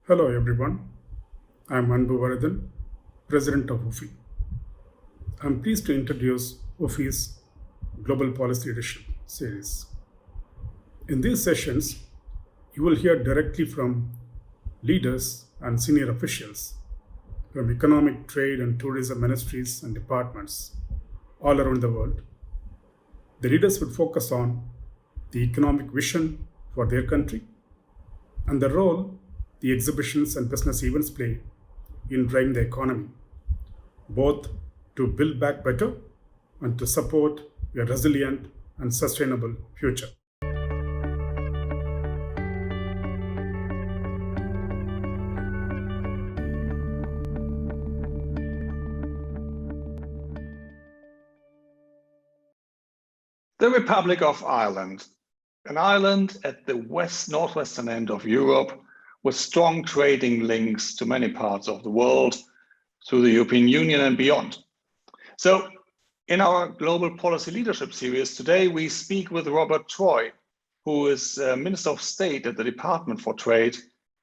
Hello everyone, I am Anbu President of UFI. I am pleased to introduce UFI's Global Policy Leadership series. In these sessions, you will hear directly from leaders and senior officials from economic, trade, and tourism ministries and departments all around the world. The leaders would focus on the economic vision for their country and the role the exhibitions and business events play in driving the economy, both to build back better and to support a resilient and sustainable future. The Republic of Ireland, an island at the northwestern end of Europe with strong trading links to many parts of the world through the European Union and beyond. So in our Global Policy Leadership series today, we speak with Robert Troy, who is Minister of State at the Department for Trade,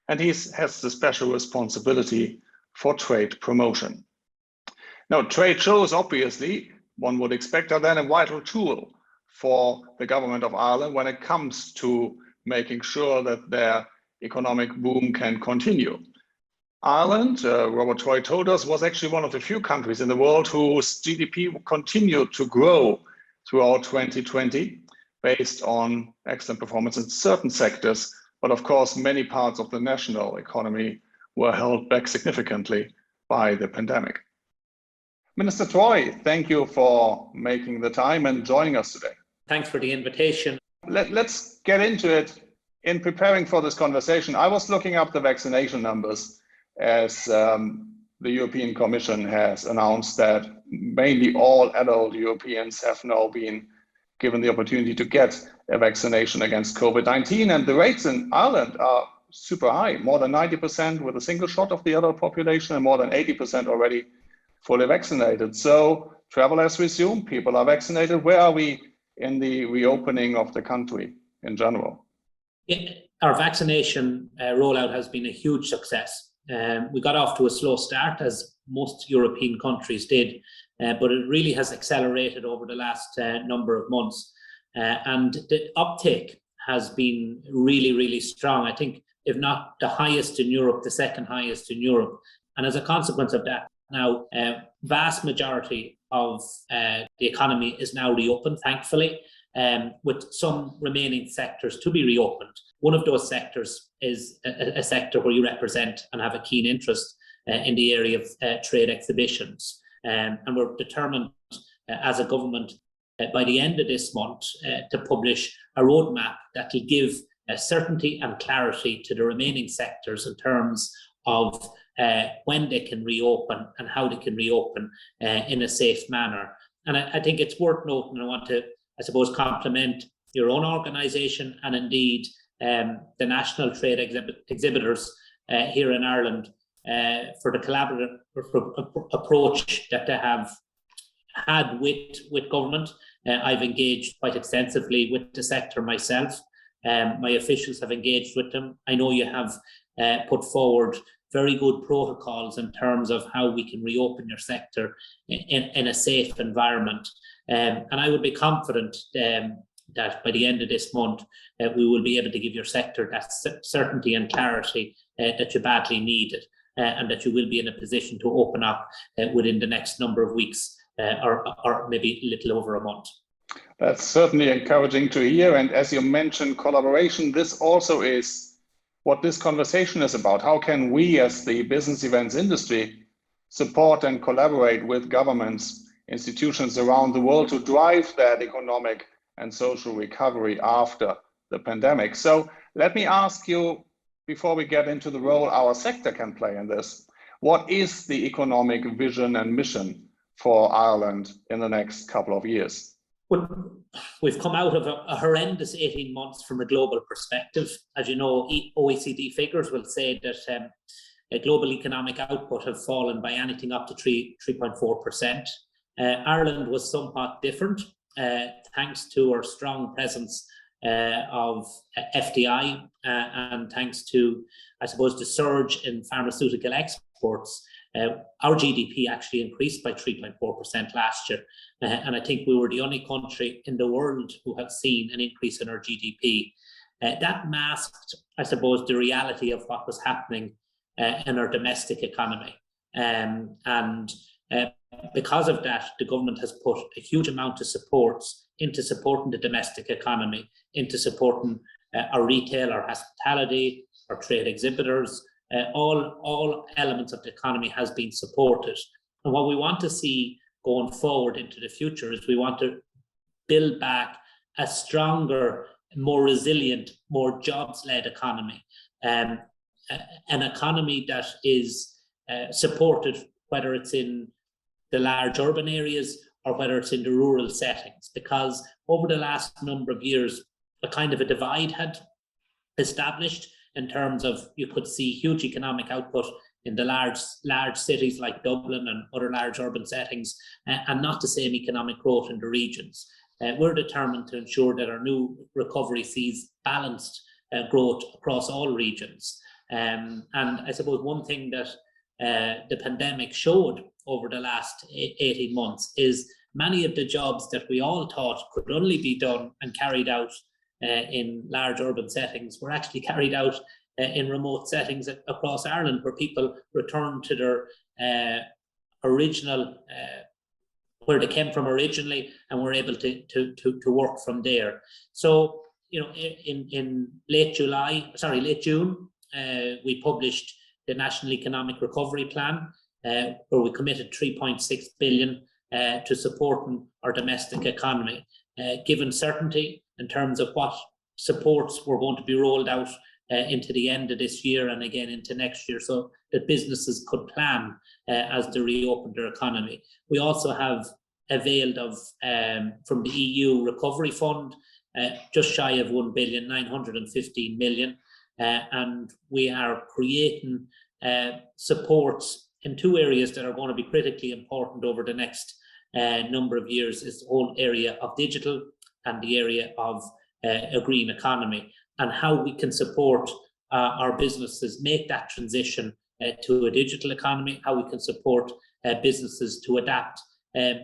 and he has the special responsibility for trade promotion. Now, trade shows, obviously, one would expect, are then a vital tool for the government of Ireland when it comes to making sure that their economic boom can continue. Ireland, Robert Troy told us, was actually one of the few countries in the world whose GDP continued to grow throughout 2020 based on excellent performance in certain sectors. But of course, many parts of the national economy were held back significantly by the pandemic. Minister Troy, thank you for making the time and joining us today. Thanks for the invitation. Let's get into it. In preparing for this conversation, I was looking up the vaccination numbers as the European Commission has announced that mainly all adult Europeans have now been given the opportunity to get a vaccination against COVID-19. And the rates in Ireland are super high, more than 90% with a single shot of the adult population and more than 80% already fully vaccinated. So travel has resumed, people are vaccinated. Where are we in the reopening of the country in general? Our vaccination rollout has been a huge success. We got off to a slow start, as most European countries did, but it really has accelerated over the last number of months. And the uptake has been really, really strong. I think, if not the highest in Europe, the second highest in Europe. And as a consequence of that, now, vast majority of the economy is now reopened, thankfully, with some remaining sectors to be reopened. One of those sectors is a sector where you represent and have a keen interest in the area of trade exhibitions. And we're determined as a government by the end of this month to publish a roadmap that will give certainty and clarity to the remaining sectors in terms of when they can reopen and how they can reopen in a safe manner. And I think it's worth noting, I want to, I suppose, compliment your own organisation and indeed the national trade exhibitors here in Ireland for the collaborative approach that they have had with government. I've engaged quite extensively with the sector myself. My officials have engaged with them. I know you have put forward very good protocols in terms of how we can reopen your sector in a safe environment. And I would be confident that by the end of this month, we will be able to give your sector that certainty and clarity that you badly needed, and that you will be in a position to open up within the next number of weeks or maybe a little over a month. That's certainly encouraging to hear. And as you mentioned, collaboration, this also is what this conversation is about. How can we as the business events industry support and collaborate with governments, institutions around the world to drive that economic and social recovery after the pandemic? So let me ask you, before we get into the role our sector can play in this, what is the economic vision and mission for Ireland in the next couple of years? Well, we've come out of a horrendous 18 months from a global perspective. As you know, OECD figures will say that global economic output have fallen by anything up to 3.4%. Ireland was somewhat different, thanks to our strong presence of FDI, and thanks to, I suppose, the surge in pharmaceutical exports, our GDP actually increased by 3.4% last year. And I think we were the only country in the world who have seen an increase in our GDP. That masked, I suppose, the reality of what was happening in our domestic economy. Because of that, the government has put a huge amount of supports into supporting the domestic economy, into supporting our retail, our hospitality, our trade exhibitors. All elements of the economy has been supported. And what we want to see going forward into the future is we want to build back a stronger, more resilient, more jobs-led economy. An economy that is supported, whether it's in the large urban areas or whether it's in the rural settings, because over the last number of years, a kind of a divide had established in terms of, you could see huge economic output in the large cities like Dublin and other large urban settings, and not the same economic growth in the regions. We're determined to ensure that our new recovery sees balanced growth across all regions. And I suppose one thing that the pandemic showed over the last 18 months is many of the jobs that we all thought could only be done and carried out in large urban settings were actually carried out in remote settings across Ireland, where people returned to their original, where they came from originally, and were able to work from there. So, you know, in late June, we published the National Economic Recovery Plan, where we committed 3.6 billion to supporting our domestic economy, given certainty in terms of what supports were going to be rolled out into the end of this year and again into next year, so that businesses could plan as they reopen their economy. We also have availed of, from the EU Recovery Fund, just shy of 1,915 million, and we are creating supports in two areas that are going to be critically important over the next number of years, is the whole area of digital and the area of a green economy, and how we can support our businesses make that transition to a digital economy, how we can support businesses to adapt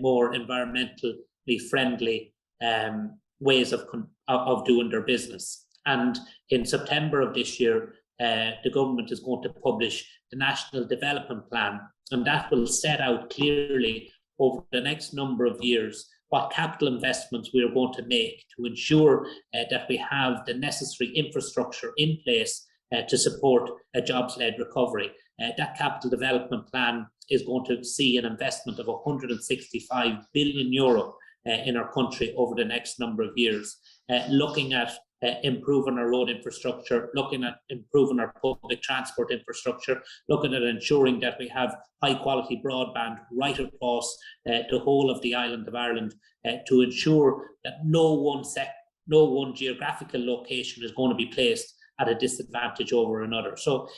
more environmentally friendly ways of doing their business. And in September of this year, the government is going to publish the National Development Plan, and that will set out clearly over the next number of years what capital investments we are going to make to ensure that we have the necessary infrastructure in place to support a jobs-led recovery. That capital development plan is going to see an investment of 165 billion euro in our country over the next number of years, looking at improving our road infrastructure, looking at improving our public transport infrastructure, looking at ensuring that we have high quality broadband right across the whole of the island of Ireland, to ensure that no one geographical location is going to be placed at a disadvantage over another. So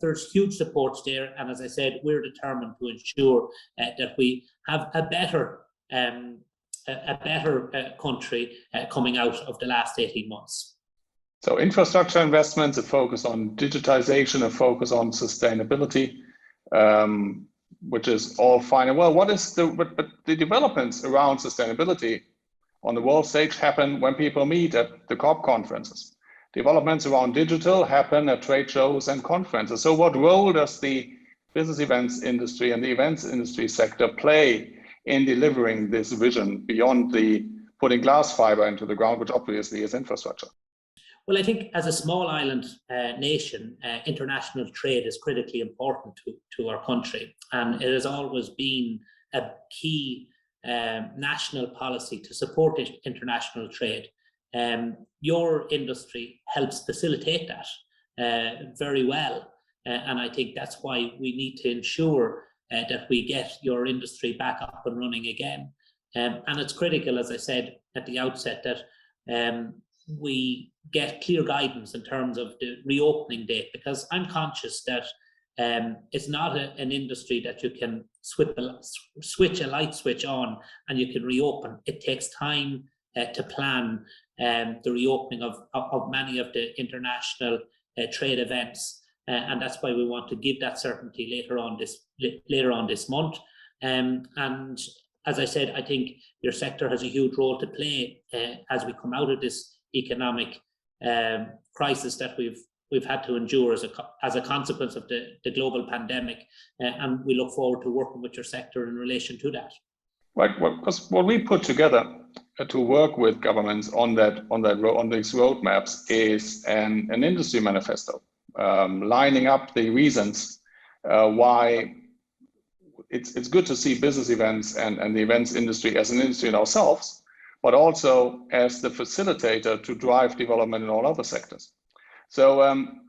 there's huge supports there, and as I said, we're determined to ensure that we have a better country coming out of the last 18 months. So infrastructure investments, a focus on digitization, a focus on sustainability, which is all fine and well. But the developments around sustainability on the world stage happen when people meet at the COP conferences. Developments around digital happen at trade shows and conferences. So what role does the business events industry and the events industry sector play in delivering this vision beyond the putting glass fiber into the ground, which obviously is infrastructure? Well, I think as a small island nation, international trade is critically important to our country, and it has always been a key national policy to support international trade. Your industry helps facilitate that very well, and I think that's why we need to ensure that we get your industry back up and running again. And it's critical, as I said at the outset, that we get clear guidance in terms of the reopening date, because I'm conscious that it's not an industry that you can switch a light switch on and you can reopen. It takes time to plan the reopening of many of the international trade events, and that's why we want to give that certainty later on this month. And as I said, I think your sector has a huge role to play as we come out of this economic crisis that we've had to endure as a consequence of the global pandemic, and we look forward to working with your sector in relation to that. Right. Because what we put together to work with governments on these roadmaps is an industry manifesto, lining up the reasons why it's good to see business events and the events industry as an industry in ourselves, but also as the facilitator to drive development in all other sectors. So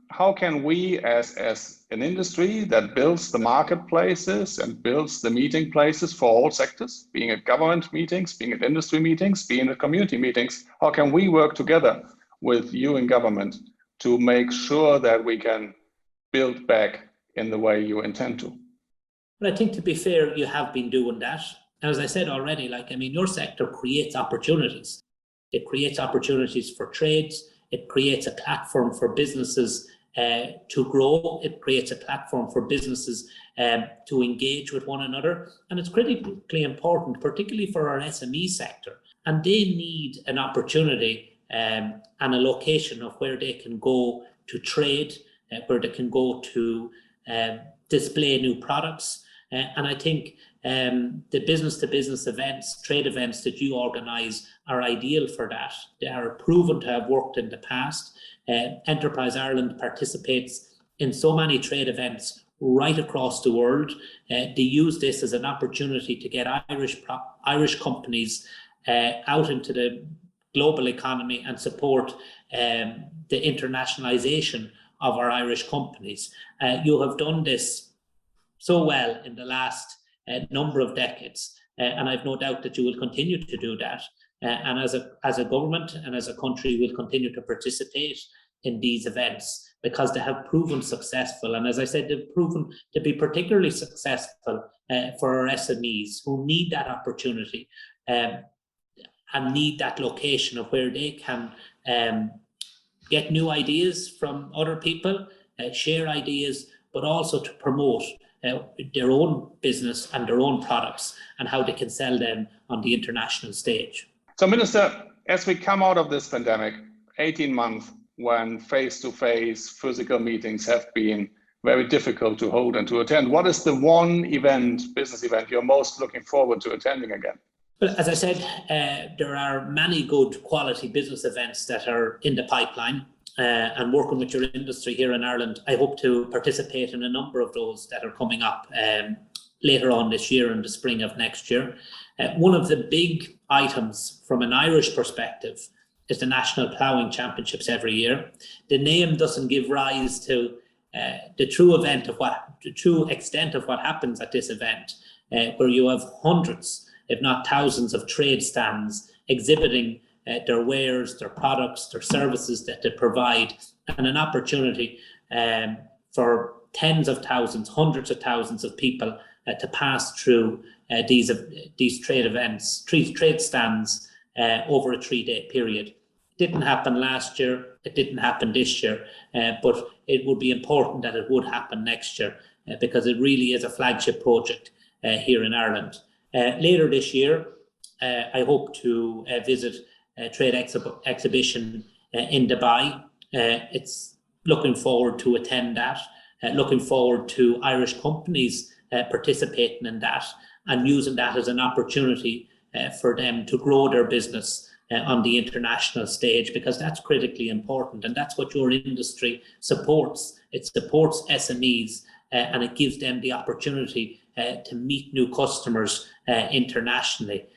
how can we, as an industry that builds the marketplaces and builds the meeting places for all sectors, being at government meetings, being at industry meetings, being at community meetings, how can we work together with you in government to make sure that we can build back in the way you intend to? But I think, to be fair, you have been doing that. And as I said already, your sector creates opportunities. It creates opportunities for trades. It creates a platform for businesses to grow. It creates a platform for businesses to engage with one another. And it's critically important, particularly for our SME sector. And they need an opportunity and a location of where they can go to trade, where they can go to display new products. And I think the business-to-business events, trade events that you organise are ideal for that. They are proven to have worked in the past. Enterprise Ireland participates in so many trade events right across the world. They use this as an opportunity to get Irish companies out into the global economy and support the internationalisation of our Irish companies. You have done this so well in the last number of decades, and I've no doubt that you will continue to do that. And as a government and as a country, we'll continue to participate in these events because they have proven successful. And as I said, they've proven to be particularly successful for our SMEs who need that opportunity and need that location of where they can get new ideas from other people, share ideas, but also to promote their own business and their own products and how they can sell them on the international stage. So, Minister, as we come out of this pandemic, 18 months when face-to-face physical meetings have been very difficult to hold and to attend, what is the one business event you're most looking forward to attending again? Well, as I said, there are many good quality business events that are in the pipeline. And working with your industry here in Ireland, I hope to participate in a number of those that are coming up later on this year and the spring of next year. One of the big items from an Irish perspective is the National Plowing Championships every year. The name doesn't give rise to the true extent of what happens at this event, where you have hundreds, if not thousands, of trade stands exhibiting their wares, their products, their services that they provide, and an opportunity for tens of thousands, hundreds of thousands of people to pass through these trade stands over a 3-day period. It didn't happen last year, it didn't happen this year, but it would be important that it would happen next year because it really is a flagship project here in Ireland. Later this year, I hope to visit a trade exhibition in Dubai. It's looking forward to attend that, looking forward to Irish companies participating in that and using that as an opportunity for them to grow their business on the international stage, because that's critically important and that's what your industry supports. It supports SMEs and it gives them the opportunity to meet new customers internationally.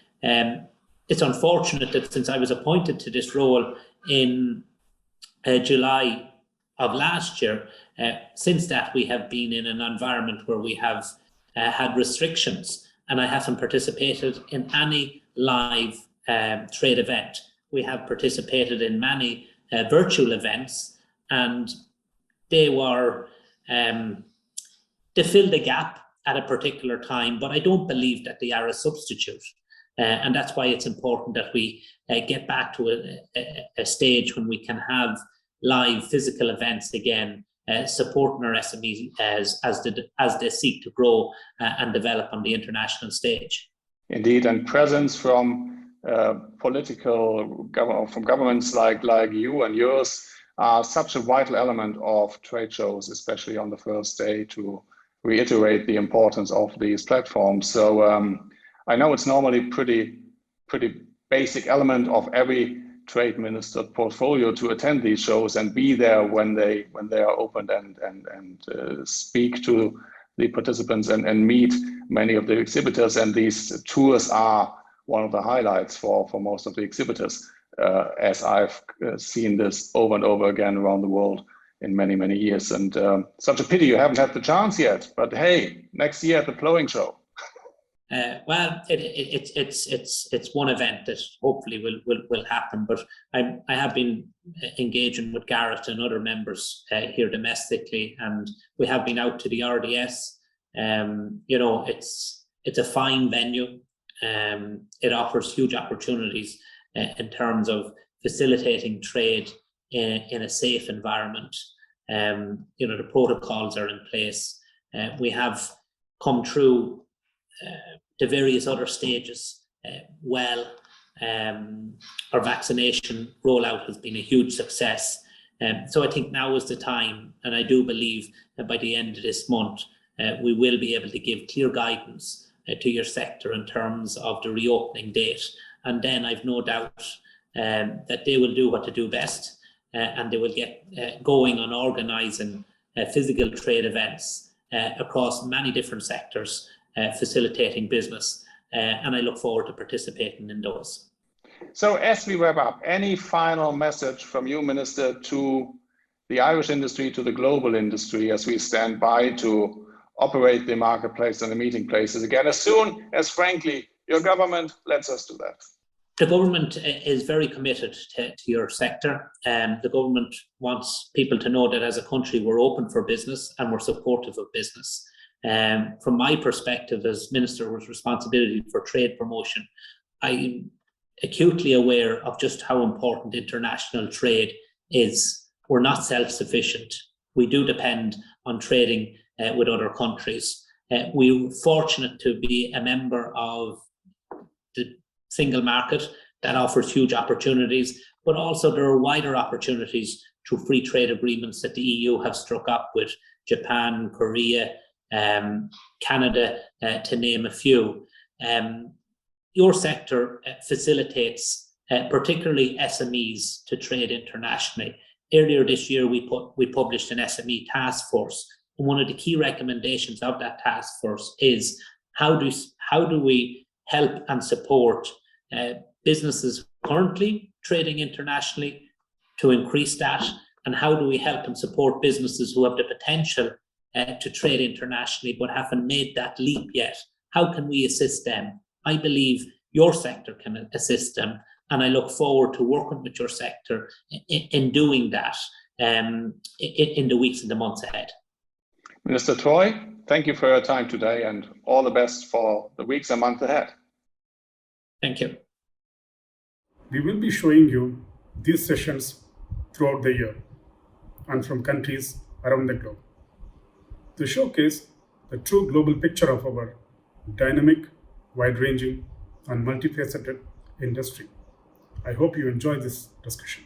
It's unfortunate that since I was appointed to this role in July of last year, since that we have been in an environment where we have had restrictions and I haven't participated in any live trade event. We have participated in many virtual events and they filled the gap at a particular time, but I don't believe that they are a substitute. And that's why it's important that we get back to a stage when we can have live physical events again, supporting our SMEs as they seek to grow and develop on the international stage. Indeed, and presence from governments like you and yours are such a vital element of trade shows, especially on the first day, to reiterate the importance of these platforms. So I know it's normally pretty basic element of every trade minister portfolio to attend these shows and be there when they are opened and speak to the participants and meet many of the exhibitors. And these tours are one of the highlights for most of the exhibitors, as I've seen this over and over again around the world in many years. And such a pity you haven't had the chance yet, but hey, next year at the Plowing show. Well, it's one event that hopefully will happen, but I have been engaging with Garrett and other members here domestically, and we have been out to the RDS. You know, it's a fine venue. It offers huge opportunities in terms of facilitating trade in a safe environment. You know, the protocols are in place. We have come through the various other stages well. Our vaccination rollout has been a huge success. So I think now is the time, and I do believe that by the end of this month, we will be able to give clear guidance to your sector in terms of the reopening date. And then I've no doubt that they will do what they do best, and they will get going on organising physical trade events across many different sectors, facilitating business, and I look forward to participating in those. So as we wrap up, any final message from you, Minister, to the Irish industry, to the global industry, as we stand by to operate the marketplace and the meeting places again, as soon as, frankly, your government lets us do that? The government is very committed to your sector. The government wants people to know that as a country, we're open for business and we're supportive of business. From my perspective as Minister with responsibility for trade promotion, I'm acutely aware of just how important international trade is. We're not self-sufficient. We do depend on trading with other countries. We're fortunate to be a member of the single market that offers huge opportunities, but also there are wider opportunities through free trade agreements that the EU have struck up with Japan, Korea, Canada, to name a few. Your sector facilitates particularly SMEs to trade internationally. Earlier this year, we published an SME task force, and one of the key recommendations of that task force is how do we help and support businesses currently trading internationally to increase that, and how do we help and support businesses who have the potential to trade internationally but haven't made that leap yet? How can we assist them? I believe your sector can assist them, and I look forward to working with your sector in doing that in the weeks and the months ahead. Minister Troy, thank you for your time today, and all the best for the weeks and months ahead. Thank you. We will be showing you these sessions throughout the year and from countries around the globe to showcase the true global picture of our dynamic, wide-ranging, and multifaceted industry. I hope you enjoy this discussion.